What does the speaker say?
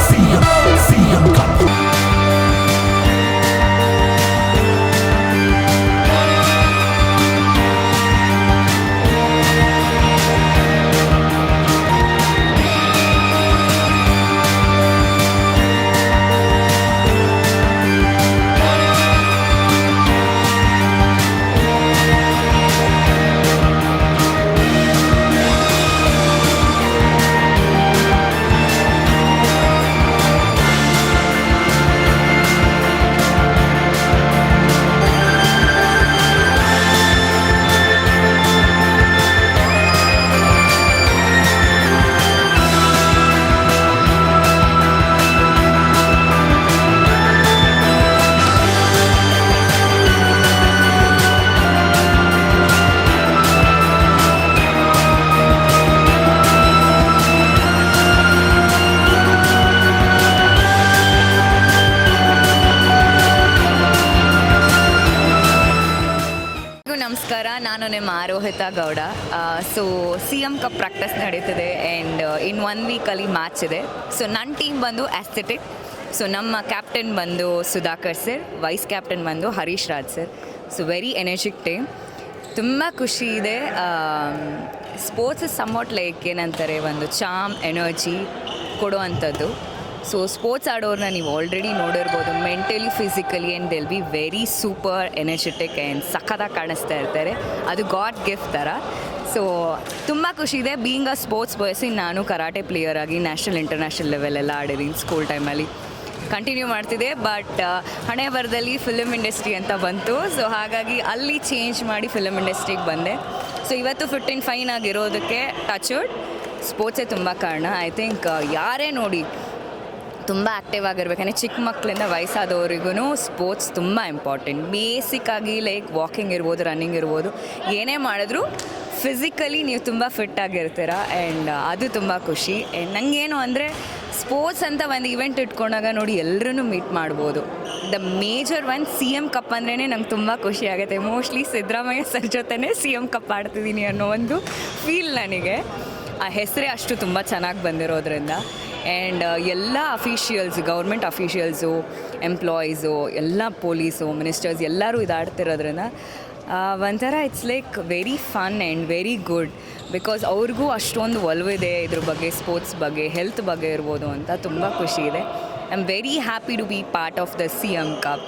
CM Cup. ನಮಸ್ಕಾರ, ನಾನು ನಿಮ್ಮ Rohita Gowda. So CM cup practice ನಡೀತಿದೆ ಆ್ಯಂಡ್ ಇನ್ 1 ವೀಕಲ್ಲಿ ಮ್ಯಾಚ್ ಇದೆ. ಸೊ ನನ್ನ ಟೀಮ್ ಬಂದು ಆಸ್ಥೆಟಿಕ್. ಸೊ ನಮ್ಮ ಕ್ಯಾಪ್ಟನ್ ಬಂದು ಸುಧಾಕರ್ ಸರ್, ವೈಸ್ ಕ್ಯಾಪ್ಟನ್ ಬಂದು Harish Raj sir. So very energetic team. ತುಂಬ ಖುಷಿ ಇದೆ. ಸ್ಪೋರ್ಟ್ಸ್ ಸಮ್ವಾಟ್ ಲೈಕ್ ಏನಂತಾರೆ, ಒಂದು ಚಾಮ್ ಎನರ್ಜಿ ಕೊಡುವಂಥದ್ದು. ಸೊ ಸ್ಪೋರ್ಟ್ಸ್ ಆಡೋರನ್ನ ನೀವು ಆಲ್ರೆಡಿ ನೋಡಿರ್ಬೋದು. Mentally, physically and they'll be very super energetic and ಸಖತ್ತಾಗಿ ಕಾಣಿಸ್ತಾ ಇರ್ತಾರೆ. ಅದು ಗಾಡ್ ಗಿಫ್ಟ್ ಥರ. ಸೊ ತುಂಬ ಖುಷಿ ಇದೆ. ಬೀಯಿಂಗ್ ಅ ಸ್ಪೋರ್ಟ್ಸ್ ಪರ್ಸನ್, ನಾನು ಕರಾಟೆ ಪ್ಲೇಯರ್ ಆಗಿ ನ್ಯಾಷನಲ್ ಇಂಟರ್ನ್ಯಾಷನಲ್ ಲೆವೆಲೆಲ್ಲ ಆಡಿದ್ದೀನಿ ಸ್ಕೂಲ್ ಟೈಮಲ್ಲಿ. ಕಂಟಿನ್ಯೂ ಮಾಡ್ತಿದ್ದೆ. ಬಟ್ ಹಣೆ ಬರದಲ್ಲಿ ಫಿಲಮ್ ಇಂಡಸ್ಟ್ರಿ ಅಂತ ಬಂತು. ಸೊ ಹಾಗಾಗಿ ಅಲ್ಲಿ ಚೇಂಜ್ ಮಾಡಿ ಫಿಲಮ್ ಇಂಡಸ್ಟ್ರಿಗೆ ಬಂದೆ. ಸೊ ಇವತ್ತು ಫಿಟ್ ಆ್ಯಂಡ್ ಫೈನ್ ಆಗಿರೋದಕ್ಕೆ ಟಚ್ವುಡ್ ಸ್ಪೋರ್ಟ್ಸೇ ತುಂಬ ಕಾರಣ. ಐ ಥಿಂಕ್ ಯಾರೇ ನೋಡಿ ತುಂಬ ಆ್ಯಕ್ಟಿವ್ ಆಗಿರ್ಬೇಕಂದ್ರೆ ಚಿಕ್ಕ ಮಕ್ಕಳಿಂದ ವಯಸ್ಸಾದವ್ರಿಗೂ ಸ್ಪೋರ್ಟ್ಸ್ ತುಂಬ ಇಂಪಾರ್ಟೆಂಟ್. ಬೇಸಿಕ್ಕಾಗಿ ಲೈಕ್ ವಾಕಿಂಗ್ ಇರ್ಬೋದು, ರನ್ನಿಂಗ್ ಇರ್ಬೋದು, ಏನೇ ಮಾಡಿದ್ರೂ ಫಿಸಿಕಲಿ ನೀವು ತುಂಬ ಫಿಟ್ ಆಗಿರ್ತೀರ. ಆ್ಯಂಡ್ ಅದು ತುಂಬ ಖುಷಿ. ಆ್ಯಂಡ್ ನನಗೇನು ಅಂದರೆ ಸ್ಪೋರ್ಟ್ಸ್ ಅಂತ ಒಂದು ಇವೆಂಟ್ ಇಟ್ಕೊಂಡಾಗ ನೋಡಿ ಎಲ್ಲರೂ ಮೀಟ್ ಮಾಡ್ಬೋದು. The major one CM cup ಅಂದ್ರೇ ನಂಗೆ ತುಂಬ ಖುಷಿ ಆಗುತ್ತೆ. ಮೋಸ್ಟ್ಲಿ ಸಿದ್ದರಾಮಯ್ಯ ಸರ್ ಜೊತೆನೇ CM ಕಪ್ ಆಡ್ತಿದ್ದೀನಿ ಅನ್ನೋ ಒಂದು ಫೀಲ್ ನನಗೆ. ಆ ಹೆಸರೇ ಅಷ್ಟು ತುಂಬ ಚೆನ್ನಾಗಿ ಬಂದಿರೋದ್ರಿಂದ. ಆ್ಯಂಡ್ ಎಲ್ಲ ಅಫಿಷಿಯಲ್ಸ್, ಗೌರ್ಮೆಂಟ್ ಅಫಿಷಿಯಲ್ಸು, ಎಂಪ್ಲಾಯೀಸು, ಎಲ್ಲ ಪೊಲೀಸು, ಮಿನಿಸ್ಟರ್ಸ್ ಎಲ್ಲರೂ ಇದಾಡ್ತಿರೋದ್ರಿಂದ ಒಂಥರ it's like very fun and very good. Because ಅವ್ರಿಗೂ ಅಷ್ಟೊಂದು ಒಲವಿದೆ ಇದ್ರ ಬಗ್ಗೆ, ಸ್ಪೋರ್ಟ್ಸ್ ಬಗ್ಗೆ, ಹೆಲ್ತ್ ಬಗ್ಗೆ ಇರ್ಬೋದು ಅಂತ ತುಂಬ ಖುಷಿ ಇದೆ. I am very happy to be part of the CM cup.